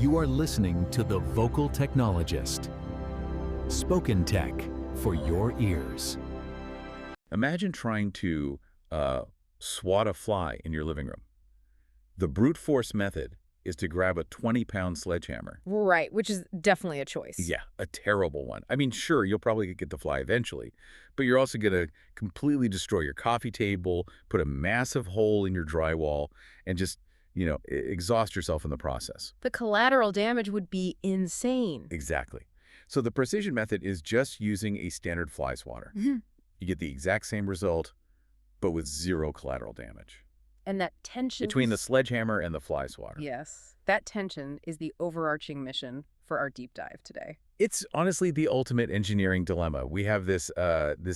You are listening to The Vocal Technologist. Spoken tech for your ears. Imagine trying to swat a fly in your living room. The brute force method is to grab a 20-pound sledgehammer. Right, which is definitely a choice. Yeah, a terrible one. I mean, sure, you'll probably get the fly eventually, but you're also going to completely destroy your coffee table, put a massive hole in your drywall, and just, exhaust yourself in the process. The collateral damage would be insane. Exactly. So the precision method is just using a standard fly swatter. You get the exact same result, but with zero collateral damage. And that tension Between the sledgehammer and the fly swatter. Yes, that tension is the overarching mission for our deep dive today. It's honestly the ultimate engineering dilemma. We have this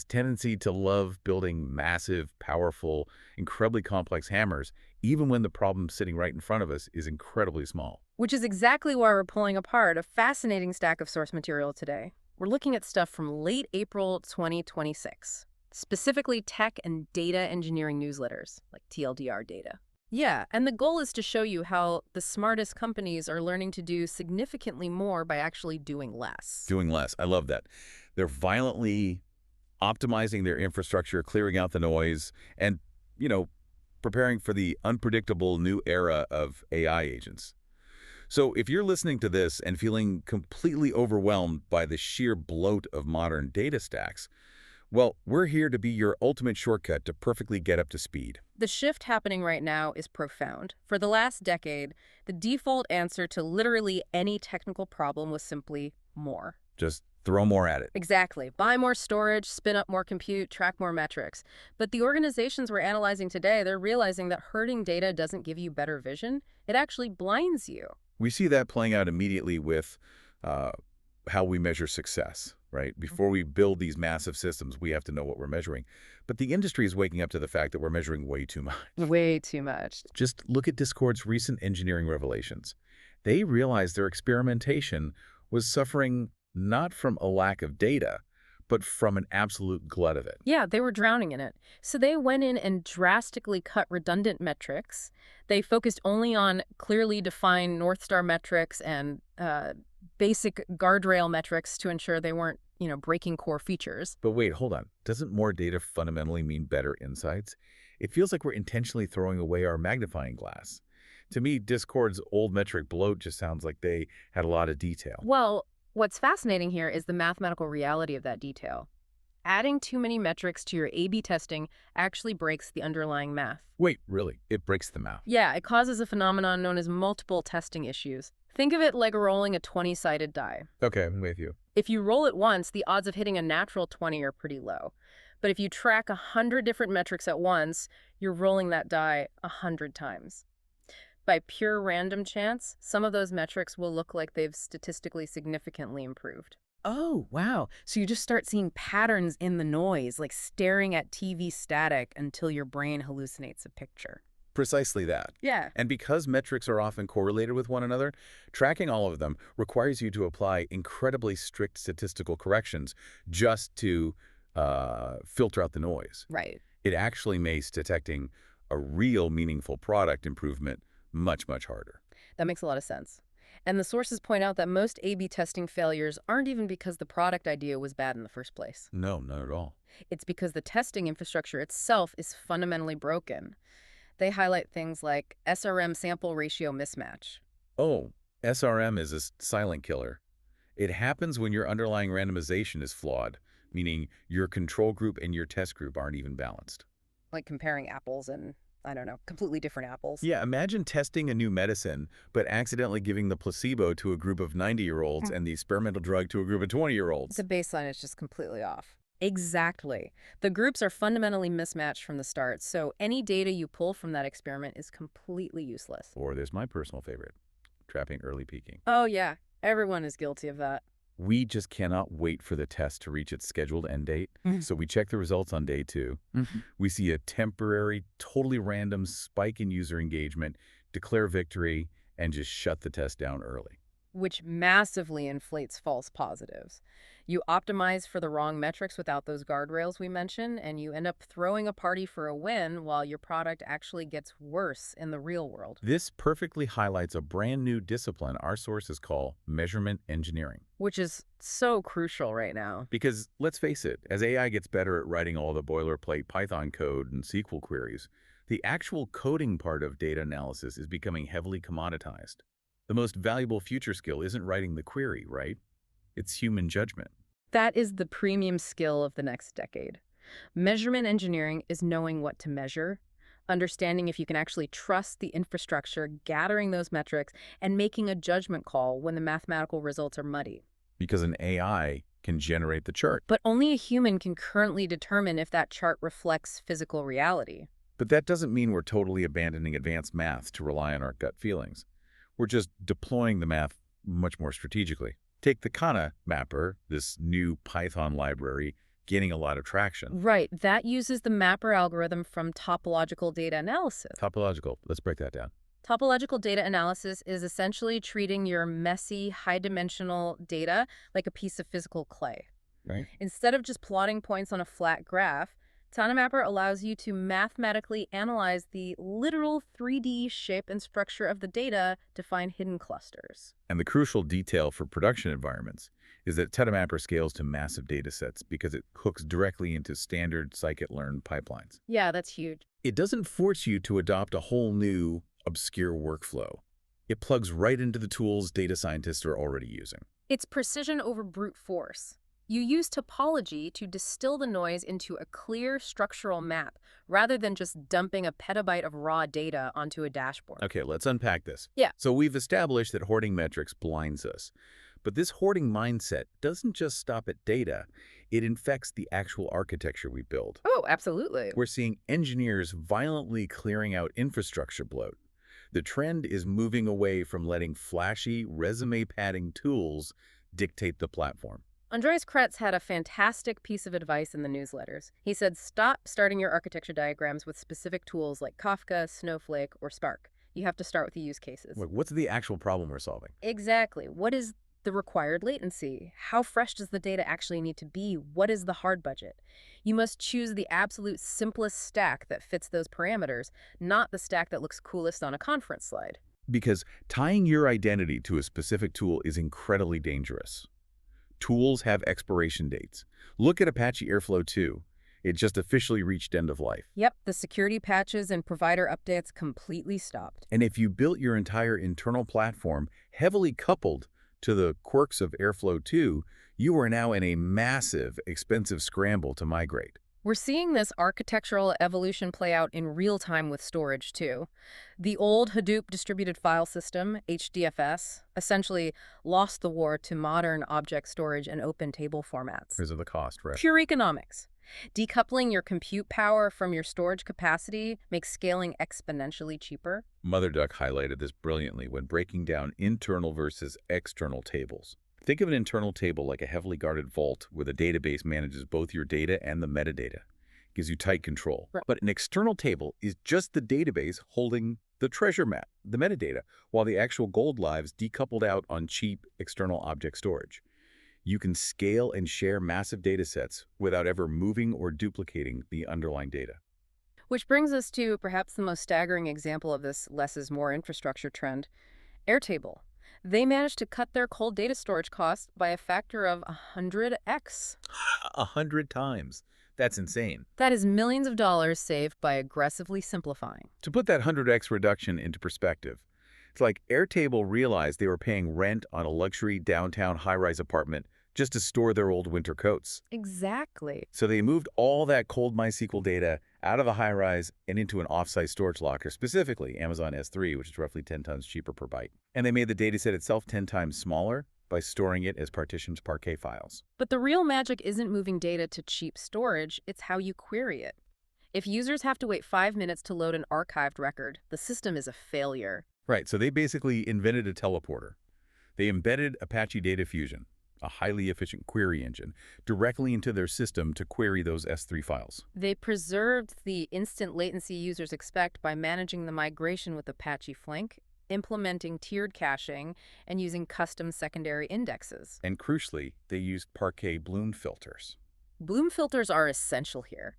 tendency to love building massive, powerful, incredibly complex hammers, even when the problem sitting right in front of us is incredibly small. Which is exactly why we're pulling apart a fascinating stack of source material today. We're looking at stuff from late April 2026, specifically tech and data engineering newsletters, like TLDR data. Yeah, and the goal is to show you how the smartest companies are learning to do significantly more by actually doing less. Doing less. I love that. They're violently optimizing their infrastructure, clearing out the noise, and, preparing for the unpredictable new era of AI agents. So if you're listening to this and feeling completely overwhelmed by the sheer bloat of modern data stacks, well, we're here to be your ultimate shortcut to perfectly get up to speed. The shift happening right now is profound. For the last decade, the default answer to literally any technical problem was simply more. Just throw more at it. Exactly. Buy more storage, spin up more compute, track more metrics. But the organizations we're analyzing today, they're realizing that herding data doesn't give you better vision. It actually blinds you. We see that playing out immediately with how we measure success, right? Before we build these massive systems, we have to know what we're measuring. But the industry is waking up to the fact that we're measuring way too much. Way too much. Just look at Discord's recent engineering revelations. They realized their experimentation was suffering not from a lack of data, but from an absolute glut of it. Yeah, they were drowning in it. So they went in and drastically cut redundant metrics. They focused only on clearly defined North Star metrics and basic guardrail metrics to ensure they weren't, breaking core features. But wait, hold on. Doesn't more data fundamentally mean better insights? It feels like we're intentionally throwing away our magnifying glass. To me, Discord's old metric bloat just sounds like they had a lot of detail. Well, what's fascinating here is the mathematical reality of that detail. Adding too many metrics to your A/B testing actually breaks the underlying math. Wait, really? It breaks the math? Yeah, it causes a phenomenon known as multiple testing issues. Think of it like rolling a 20-sided die. Okay, I'm with you. If you roll it once, the odds of hitting a natural 20 are pretty low. But if you track 100 different metrics at once, you're rolling that die 100 times. By pure random chance, some of those metrics will look like they've statistically significantly improved. Oh, wow. So you just start seeing patterns in the noise, like staring at TV static until your brain hallucinates a picture. Precisely that. Yeah. And because metrics are often correlated with one another, tracking all of them requires you to apply incredibly strict statistical corrections just to filter out the noise. Right. It actually makes detecting a real meaningful product improvement much, much harder. That makes a lot of sense. And the sources point out that most A/B testing failures aren't even because the product idea was bad in the first place. No, not at all. It's because the testing infrastructure itself is fundamentally broken. They highlight things like SRM sample ratio mismatch. Oh, SRM is a silent killer. It happens when your underlying randomization is flawed, meaning your control group and your test group aren't even balanced. Like comparing apples and, completely different apples. Yeah, imagine testing a new medicine, but accidentally giving the placebo to a group of 90-year-olds and the experimental drug to a group of 20-year-olds. The baseline is just completely off. Exactly. The groups are fundamentally mismatched from the start, so any data you pull from that experiment is completely useless. Or there's my personal favorite, trapping early peaking. Oh, yeah. Everyone is guilty of that. We just cannot wait for the test to reach its scheduled end date. So we check the results on day 2. We see a temporary, totally random spike in user engagement, declare victory, and just shut the test down early. which massively inflates false positives. You optimize for the wrong metrics without those guardrails we mentioned, and you end up throwing a party for a win while your product actually gets worse in the real world. This perfectly highlights a brand new discipline our sources call measurement engineering. Which is so crucial right now. Because let's face it, as AI gets better at writing all the boilerplate Python code and SQL queries, the actual coding part of data analysis is becoming heavily commoditized. The most valuable future skill isn't writing the query, right? It's human judgment. That is the premium skill of the next decade. Measurement engineering is knowing what to measure, understanding if you can actually trust the infrastructure, gathering those metrics, and making a judgment call when the mathematical results are muddy. Because an AI can generate the chart. But only a human can currently determine if that chart reflects physical reality. But that doesn't mean we're totally abandoning advanced math to rely on our gut feelings. We're just deploying the math much more strategically. Take the Kana mapper, this new Python library, gaining a lot of traction. Right, that uses the mapper algorithm from topological data analysis. Topological, let's break that down. Topological data analysis is essentially treating your messy, high-dimensional data like a piece of physical clay. Right. Instead of just plotting points on a flat graph, TanaMapper allows you to mathematically analyze the literal 3D shape and structure of the data to find hidden clusters. And the crucial detail for production environments is that TanaMapper scales to massive data sets because it hooks directly into standard scikit-learn pipelines. Yeah, that's huge. It doesn't force you to adopt a whole new, obscure workflow. It plugs right into the tools data scientists are already using. It's precision over brute force. You use topology to distill the noise into a clear structural map, rather than just dumping a petabyte of raw data onto a dashboard. Okay, let's unpack this. Yeah. So we've established that hoarding metrics blinds us. But this hoarding mindset doesn't just stop at data. It infects the actual architecture we build. Oh, absolutely. We're seeing engineers violently clearing out infrastructure bloat. The trend is moving away from letting flashy, resume-padding tools dictate the platform. Andreas Kretz had a fantastic piece of advice in the newsletters. He said, stop starting your architecture diagrams with specific tools like Kafka, Snowflake, or Spark. You have to start with the use cases. Look, what's the actual problem we're solving? Exactly. What is the required latency? How fresh does the data actually need to be? What is the hard budget? You must choose the absolute simplest stack that fits those parameters, not the stack that looks coolest on a conference slide. Because tying your identity to a specific tool is incredibly dangerous. Tools have expiration dates. Look at Apache Airflow 2. It just officially reached end of life. Yep, the security patches and provider updates completely stopped. And if you built your entire internal platform heavily coupled to the quirks of Airflow 2, you are now in a massive, expensive scramble to migrate. We're seeing this architectural evolution play out in real time with storage, too. The old Hadoop distributed file system, HDFS, essentially lost the war to modern object storage and open table formats. Because of the cost, right? Pure economics. Decoupling your compute power from your storage capacity makes scaling exponentially cheaper. MotherDuck highlighted this brilliantly when breaking down internal versus external tables. Think of an internal table like a heavily guarded vault where the database manages both your data and the metadata. It gives you tight control. Right. But an external table is just the database holding the treasure map, the metadata, while the actual gold lives decoupled out on cheap external object storage. You can scale and share massive data sets without ever moving or duplicating the underlying data. Which brings us to perhaps the most staggering example of this less is more infrastructure trend, Airtable. They managed to cut their cold data storage costs by a factor of 100x. 100 times. That's insane. That is millions of dollars saved by aggressively simplifying. To put that 100x reduction into perspective, it's like Airtable realized they were paying rent on a luxury downtown high-rise apartment just to store their old winter coats. Exactly. So they moved all that cold MySQL data out of the high-rise and into an off-site storage locker, specifically Amazon S3, which is roughly 10 times cheaper per byte. And they made the dataset itself 10 times smaller by storing it as partitioned Parquet files. But the real magic isn't moving data to cheap storage, it's how you query it. If users have to wait 5 minutes to load an archived record, the system is a failure. Right, so they basically invented a teleporter. They embedded Apache Data Fusion, a highly efficient query engine, directly into their system to query those S3 files. They preserved the instant latency users expect by managing the migration with Apache Flink, implementing tiered caching and using custom secondary indexes. And crucially, they used Parquet Bloom filters. Bloom filters are essential here.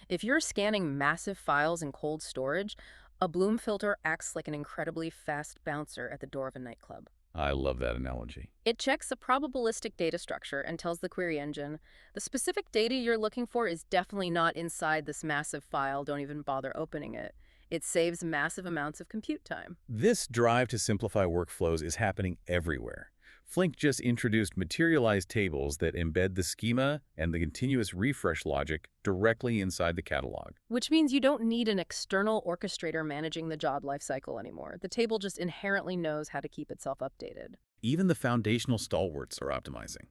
If you're scanning massive files in cold storage, a Bloom filter acts like an incredibly fast bouncer at the door of a nightclub. I love that analogy. It checks a probabilistic data structure and tells the query engine, the specific data you're looking for is definitely not inside this massive file, don't even bother opening it. It saves massive amounts of compute time. This drive to simplify workflows is happening everywhere. Flink just introduced materialized tables that embed the schema and the continuous refresh logic directly inside the catalog. Which means you don't need an external orchestrator managing the job lifecycle anymore. The table just inherently knows how to keep itself updated. Even the foundational stalwarts are optimizing.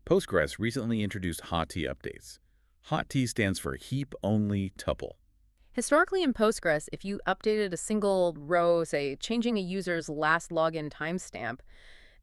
Postgres recently introduced hot T updates. Hot T stands for heap-only tuple. Historically in Postgres, if you updated a single row, say changing a user's last login timestamp,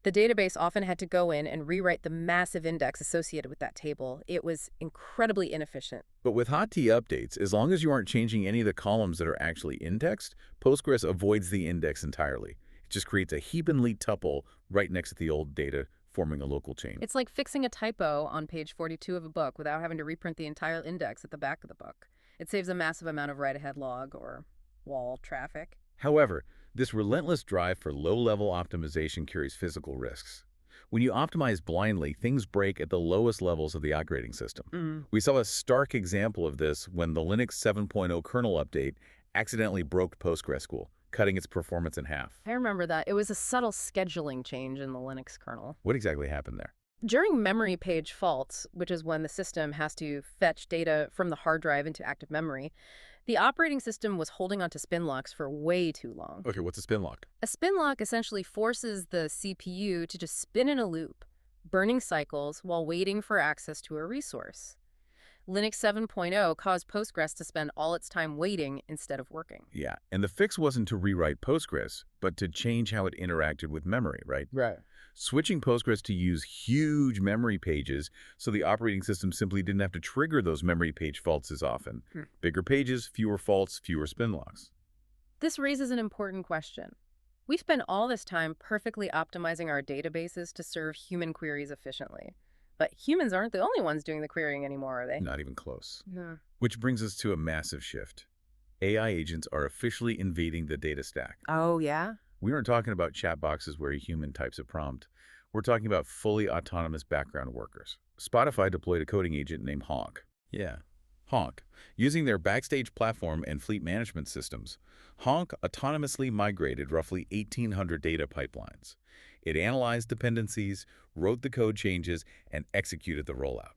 the database often had to go in and rewrite the massive index associated with that table. It was incredibly inefficient. But with hot T updates, as long as you aren't changing any of the columns that are actually indexed, Postgres avoids the index entirely. It just creates a heap-only tuple right next to the old data, forming a local chain. It's like fixing a typo on page 42 of a book without having to reprint the entire index at the back of the book. It saves a massive amount of write-ahead log or wall traffic. However, this relentless drive for low-level optimization carries physical risks. When you optimize blindly, things break at the lowest levels of the operating system. We saw a stark example of this when the Linux 7.0 kernel update accidentally broke PostgreSQL, cutting its performance in half. I remember that. It was a subtle scheduling change in the Linux kernel. What exactly happened there? During memory page faults, which is when the system has to fetch data from the hard drive into active memory, the operating system was holding onto spin locks for way too long. Okay, what's a spin lock? A spin lock essentially forces the CPU to just spin in a loop, burning cycles while waiting for access to a resource. Linux 7.0 caused Postgres to spend all its time waiting instead of working. Yeah, and the fix wasn't to rewrite Postgres, but to change how it interacted with memory, right? Right. Switching Postgres to use huge memory pages so the operating system simply didn't have to trigger those memory page faults as often. Bigger pages, fewer faults, fewer spin locks. This raises an important question. We spend all this time perfectly optimizing our databases to serve human queries efficiently. But humans aren't the only ones doing the querying anymore, are they? Not even close. No. Which brings us to a massive shift. AI agents are officially invading the data stack. Oh, yeah? We aren't talking about chat boxes where a human types a prompt. We're talking about fully autonomous background workers. Spotify deployed a coding agent named Honk. Yeah, Honk. Using their Backstage platform and fleet management systems, Honk autonomously migrated roughly 1,800 data pipelines. It analyzed dependencies, wrote the code changes, and executed the rollout.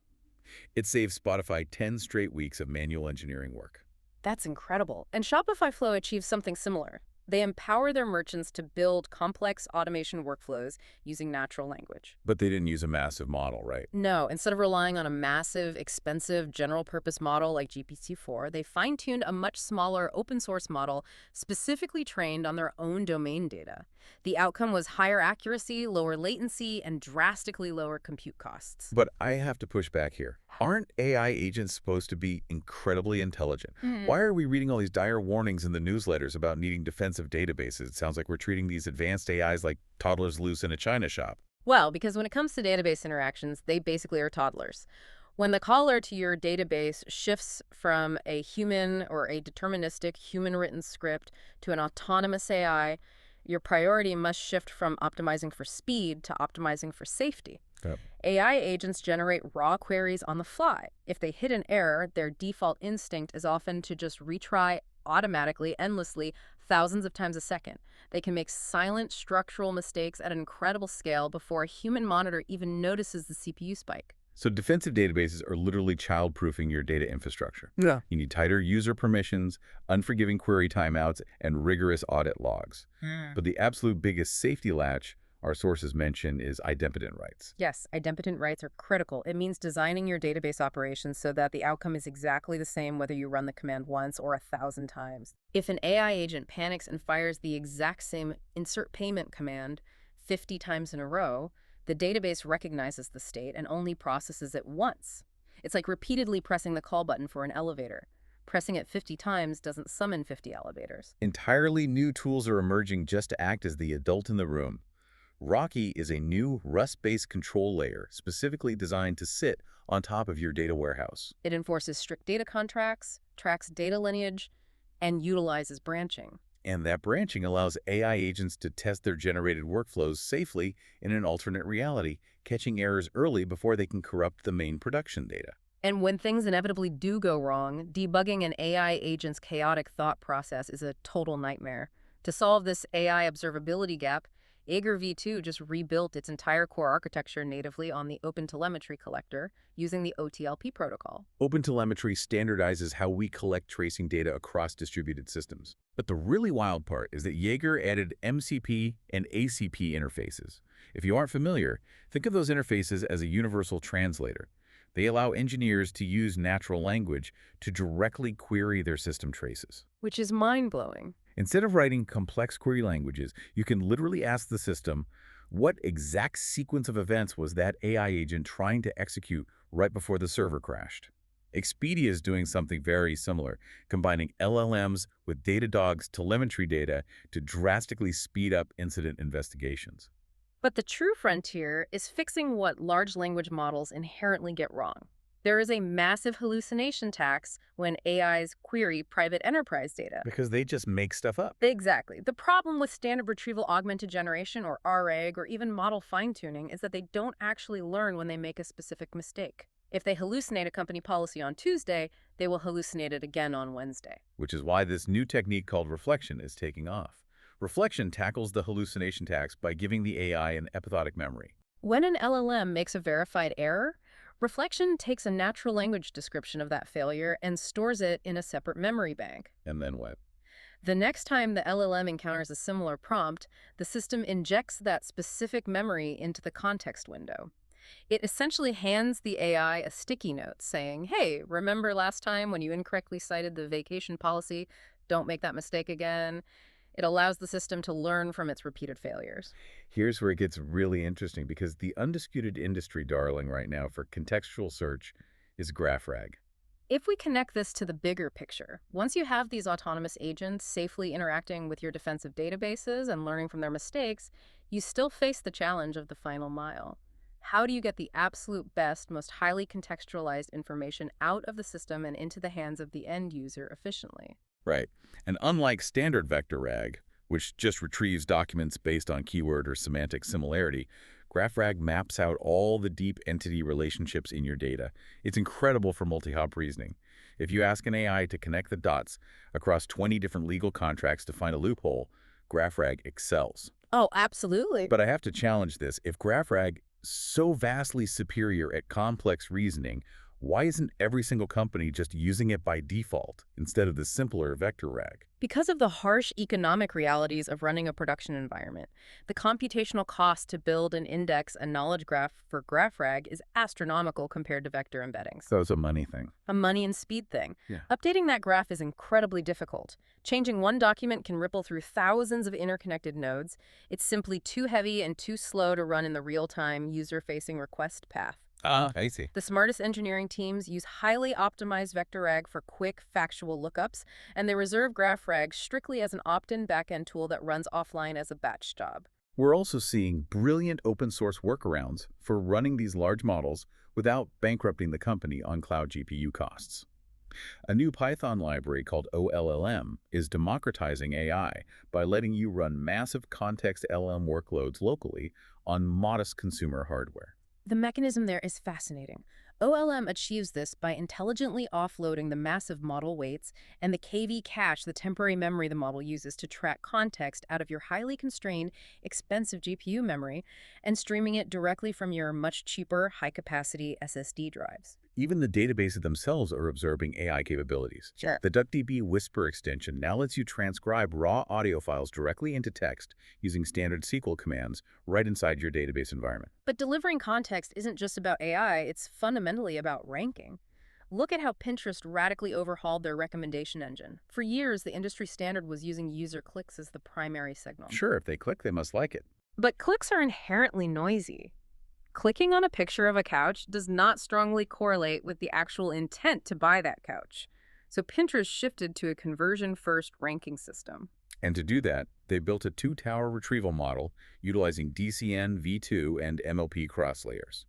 It saved Spotify 10 straight weeks of manual engineering work. That's incredible. And Shopify Flow achieves something similar. They empower their merchants to build complex automation workflows using natural language. But they didn't use a massive model, right? No, instead of relying on a massive, expensive, general-purpose model like GPT-4, they fine-tuned a much smaller open-source model specifically trained on their own domain data. The outcome was higher accuracy, lower latency, and drastically lower compute costs. But I have to push back here. Aren't AI agents supposed to be incredibly intelligent? Why are we reading all these dire warnings in the newsletters about needing defensive databases? It sounds like we're treating these advanced AIs like toddlers loose in a china shop. Well, because when it comes to database interactions, they basically are toddlers. When the caller to your database shifts from a human or a deterministic human-written script to an autonomous AI, your priority must shift from optimizing for speed to optimizing for safety. Yep. AI agents generate raw queries on the fly. If they hit an error, their default instinct is often to just retry automatically, endlessly, thousands of times a second. They can make silent structural mistakes at an incredible scale before a human monitor even notices the CPU spike. So defensive databases are literally child-proofing your data infrastructure. Yeah. You need tighter user permissions, unforgiving query timeouts, and rigorous audit logs. But the absolute biggest safety latch our sources mention is idempotent rights. Yes, idempotent rights are critical. It means designing your database operations so that the outcome is exactly the same whether you run the command once or 1,000 times. If an AI agent panics and fires the exact same insert payment command 50 times in a row, the database recognizes the state and only processes it once. It's like repeatedly pressing the call button for an elevator. Pressing it 50 times doesn't summon 50 elevators. Entirely new tools are emerging just to act as the adult in the room. Rocky is a new Rust-based control layer specifically designed to sit on top of your data warehouse. It enforces strict data contracts, tracks data lineage, and utilizes branching. And that branching allows AI agents to test their generated workflows safely in an alternate reality, catching errors early before they can corrupt the main production data. And when things inevitably do go wrong, debugging an AI agent's chaotic thought process is a total nightmare. To solve this AI observability gap, Jaeger V2 just rebuilt its entire core architecture natively on the OpenTelemetry collector using the OTLP protocol. OpenTelemetry standardizes how we collect tracing data across distributed systems. But the really wild part is that Jaeger added MCP and ACP interfaces. If you aren't familiar, think of those interfaces as a universal translator. They allow engineers to use natural language to directly query their system traces. Which is mind-blowing. Instead of writing complex query languages, you can literally ask the system, what exact sequence of events was that AI agent trying to execute right before the server crashed? Expedia is doing something very similar, combining LLMs with Datadog's telemetry data to drastically speed up incident investigations. But the true frontier is fixing what large language models inherently get wrong. There is a massive hallucination tax when AIs query private enterprise data. Because they just make stuff up. Exactly. The problem with standard retrieval augmented generation, or RAG, or even model fine-tuning is that they don't actually learn when they make a specific mistake. If they hallucinate a company policy on Tuesday, they will hallucinate it again on Wednesday. Which is why this new technique called reflection is taking off. Reflection tackles the hallucination tax by giving the AI an episodic memory. When an LLM makes a verified error, reflection takes a natural language description of that failure and stores it in a separate memory bank. And then what? The next time the LLM encounters a similar prompt, the system injects that specific memory into the context window. It essentially hands the AI a sticky note saying, hey, remember last time when you incorrectly cited the vacation policy? Don't make that mistake again. It allows the system to learn from its repeated failures. Here's where it gets really interesting because the undisputed industry darling right now for contextual search is GraphRag. If we connect this to the bigger picture, once you have these autonomous agents safely interacting with your defensive databases and learning from their mistakes, you still face the challenge of the final mile. How do you get the absolute best, most highly contextualized information out of the system and into the hands of the end user efficiently? Right. And unlike standard vector RAG, which just retrieves documents based on keyword or semantic similarity, GraphRag maps out all the deep entity relationships in your data. It's incredible for multi-hop reasoning. If you ask an AI to connect the dots across 20 different legal contracts to find a loophole, GraphRag excels. Oh, absolutely. But I have to challenge this. If GraphRag is so vastly superior at complex reasoning, why isn't every single company just using it by default instead of the simpler vector RAG? Because of the harsh economic realities of running a production environment, the computational cost to build and index a knowledge graph for GraphRag is astronomical compared to vector embeddings. So it's a money thing. A money and speed thing. Yeah. Updating that graph is incredibly difficult. Changing one document can ripple through thousands of interconnected nodes. It's simply too heavy and too slow to run in the real-time user-facing request path. I see. The smartest engineering teams use highly optimized vector RAG for quick, factual lookups, and they reserve GraphRag strictly as an opt-in backend tool that runs offline as a batch job. We're also seeing brilliant open source workarounds for running these large models without bankrupting the company on cloud GPU costs. A new Python library called OLLM is democratizing AI by letting you run massive context LLM workloads locally on modest consumer hardware. The mechanism there is fascinating. OLM achieves this by intelligently offloading the massive model weights and the KV cache, the temporary memory the model uses to track context out of your highly constrained, expensive GPU memory, and streaming it directly from your much cheaper, high-capacity SSD drives. Even the databases themselves are absorbing AI capabilities. Sure. The DuckDB Whisper extension now lets you transcribe raw audio files directly into text using standard SQL commands right inside your database environment. But delivering context isn't just about AI, it's fundamentally about ranking. Look at how Pinterest radically overhauled their recommendation engine. For years, the industry standard was using user clicks as the primary signal. Sure, if they click, they must like it. But clicks are inherently noisy. Clicking on a picture of a couch does not strongly correlate with the actual intent to buy that couch. So Pinterest shifted to a conversion-first ranking system. And to do that, they built a two-tower retrieval model utilizing DCN, V2, and MLP cross layers.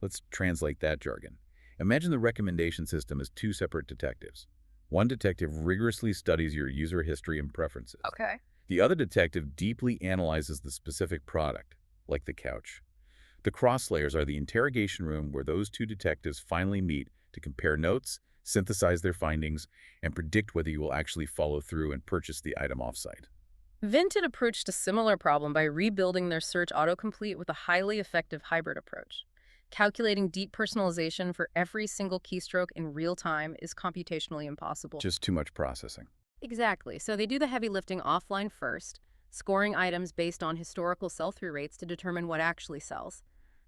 Let's translate that jargon. Imagine the recommendation system as two separate detectives. One detective rigorously studies your user history and preferences. Okay. The other detective deeply analyzes the specific product, like the couch. The cross layers are the interrogation room where those two detectives finally meet to compare notes, synthesize their findings, and predict whether you will actually follow through and purchase the item offsite. Vinted approached a similar problem by rebuilding their search autocomplete with a highly effective hybrid approach. Calculating deep personalization for every single keystroke in real time is computationally impossible. Just too much processing. Exactly. So they do the heavy lifting offline first, scoring items based on historical sell-through rates to determine what actually sells.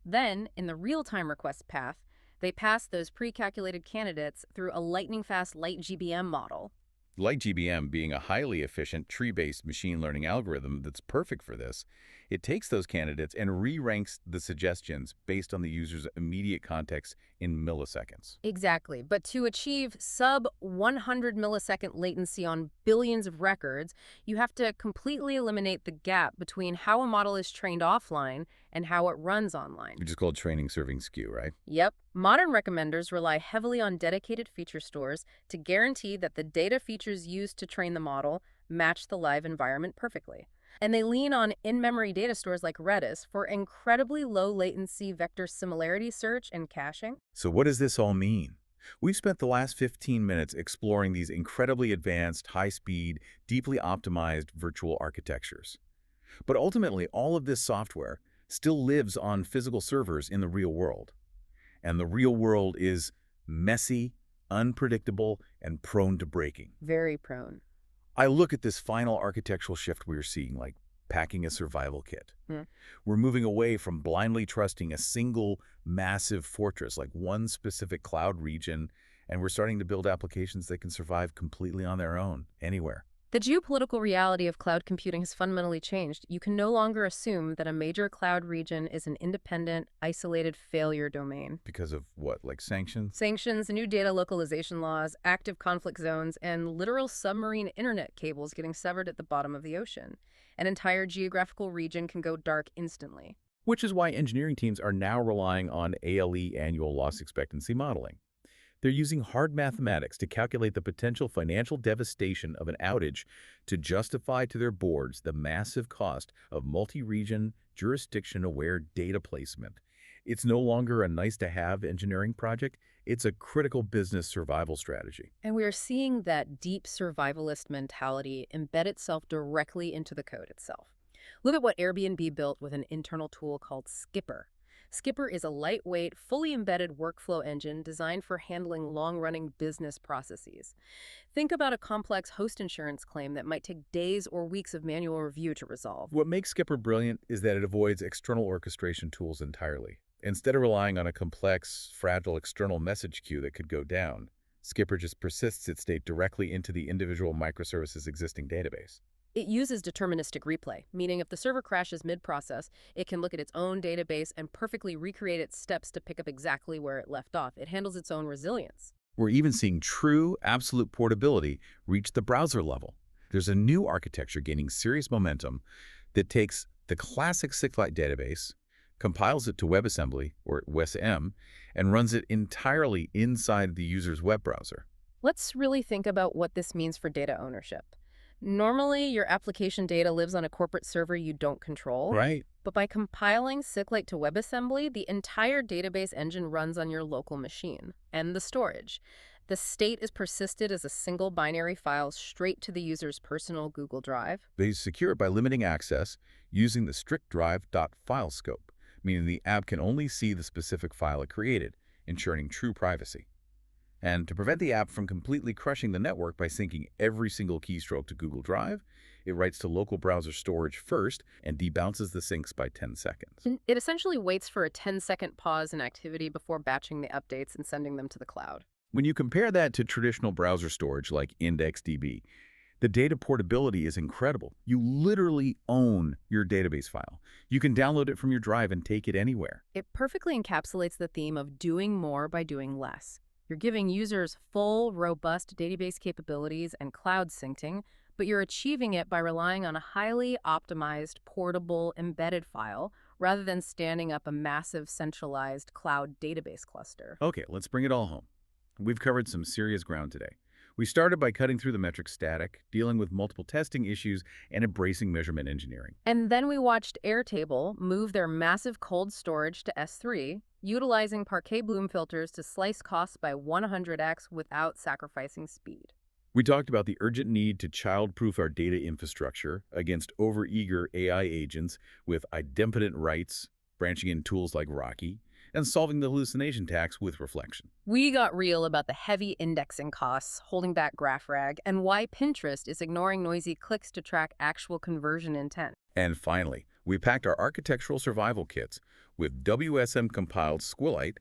Then, in the real-time request path, they pass those pre-calculated candidates through a lightning-fast light GBM model. Like GBM being a highly efficient tree-based machine learning algorithm that's perfect for this, it takes those candidates and re-ranks the suggestions based on the user's immediate context in milliseconds. Exactly. But to achieve sub-100 millisecond latency on billions of records, you have to completely eliminate the gap between how a model is trained offline and how it runs online. Which is called training serving skew, right? Yep. Modern recommenders rely heavily on dedicated feature stores to guarantee that the data features used to train the model match the live environment perfectly. And they lean on in-memory data stores like Redis for incredibly low latency vector similarity search and caching. So what does this all mean? We've spent the last 15 minutes exploring these incredibly advanced, high-speed, deeply optimized virtual architectures. But ultimately, all of this software still lives on physical servers in the real world. And the real world is messy, unpredictable, and prone to breaking. Very prone. I look at this final architectural shift we're seeing, like packing a survival kit. We're moving away from blindly trusting a single massive fortress, like one specific cloud region, and we're starting to build applications that can survive completely on their own, anywhere. The geopolitical reality of cloud computing has fundamentally changed. You can no longer assume that a major cloud region is an independent, isolated failure domain. Because of what, like sanctions? Sanctions, new data localization laws, active conflict zones, and literal submarine internet cables getting severed at the bottom of the ocean. An entire geographical region can go dark instantly. Which is why engineering teams are now relying on ALE, annual loss expectancy modeling. They're using hard mathematics to calculate the potential financial devastation of an outage to justify to their boards the massive cost of multi-region, jurisdiction-aware data placement. It's no longer a nice-to-have engineering project. It's a critical business survival strategy. And we are seeing that deep survivalist mentality embed itself directly into the code itself. Look at what Airbnb built with an internal tool called Skipper. Skipper is a lightweight, fully embedded workflow engine designed for handling long-running business processes. Think about a complex host insurance claim that might take days or weeks of manual review to resolve. What makes Skipper brilliant is that it avoids external orchestration tools entirely. Instead of relying on a complex, fragile external message queue that could go down, Skipper just persists its state directly into the individual microservice's existing database. It uses deterministic replay, meaning if the server crashes mid-process, it can look at its own database and perfectly recreate its steps to pick up exactly where it left off. It handles its own resilience. We're even seeing true, absolute portability reach the browser level. There's a new architecture gaining serious momentum that takes the classic SQLite database, compiles it to WebAssembly, or WebM, and runs it entirely inside the user's web browser. Let's really think about what this means for data ownership. Normally, your application data lives on a corporate server you don't control. Right. But by compiling SQLite to WebAssembly, the entire database engine runs on your local machine and the storage. The state is persisted as a single binary file straight to the user's personal Google Drive. They secure it by limiting access using the strict drive.file scope, meaning the app can only see the specific file it created, ensuring true privacy. And to prevent the app from completely crushing the network by syncing every single keystroke to Google Drive, it writes to local browser storage first and debounces the syncs by 10 seconds. It essentially waits for a 10-second pause in activity before batching the updates and sending them to the cloud. When you compare that to traditional browser storage like IndexedDB, the data portability is incredible. You literally own your database file. You can download it from your drive and take it anywhere. It perfectly encapsulates the theme of doing more by doing less. You're giving users full, robust database capabilities and cloud syncing, but you're achieving it by relying on a highly optimized, portable, embedded file rather than standing up a massive centralized cloud database cluster. Okay, let's bring it all home. We've covered some serious ground today. We started by cutting through the metric static, dealing with multiple testing issues, and embracing measurement engineering. And then we watched Airtable move their massive cold storage to S3, utilizing Parquet Bloom filters to slice costs by 100x without sacrificing speed. We talked about the urgent need to child-proof our data infrastructure against overeager AI agents with idempotent rights, branching in tools like Rocky, and solving the hallucination tax with reflection. We got real about the heavy indexing costs, holding back GraphRag, and why Pinterest is ignoring noisy clicks to track actual conversion intent. And finally, we packed our architectural survival kits with WSM-compiled Squillite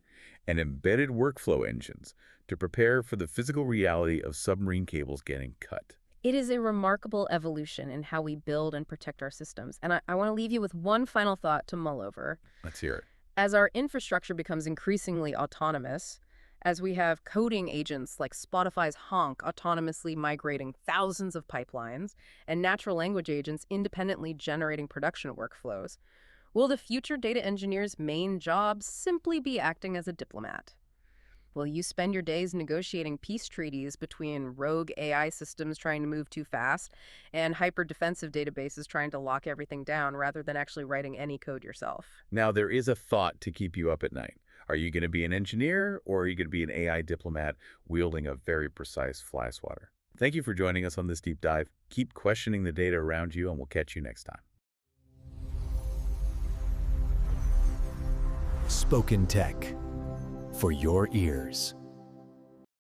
and embedded workflow engines to prepare for the physical reality of submarine cables getting cut. It is a remarkable evolution in how we build and protect our systems. And I want to leave you with one final thought to mull over. Let's hear it. As our infrastructure becomes increasingly autonomous, as we have coding agents like Spotify's Honk autonomously migrating thousands of pipelines, and natural language agents independently generating production workflows, will the future data engineer's main job simply be acting as a diplomat? Will you spend your days negotiating peace treaties between rogue AI systems trying to move too fast and hyper-defensive databases trying to lock everything down rather than actually writing any code yourself? Now, there is a thought to keep you up at night. Are you going to be an engineer or are you going to be an AI diplomat wielding a very precise fly swatter? Thank you for joining us on this deep dive. Keep questioning the data around you, and we'll catch you next time. Spoken Tech for your ears.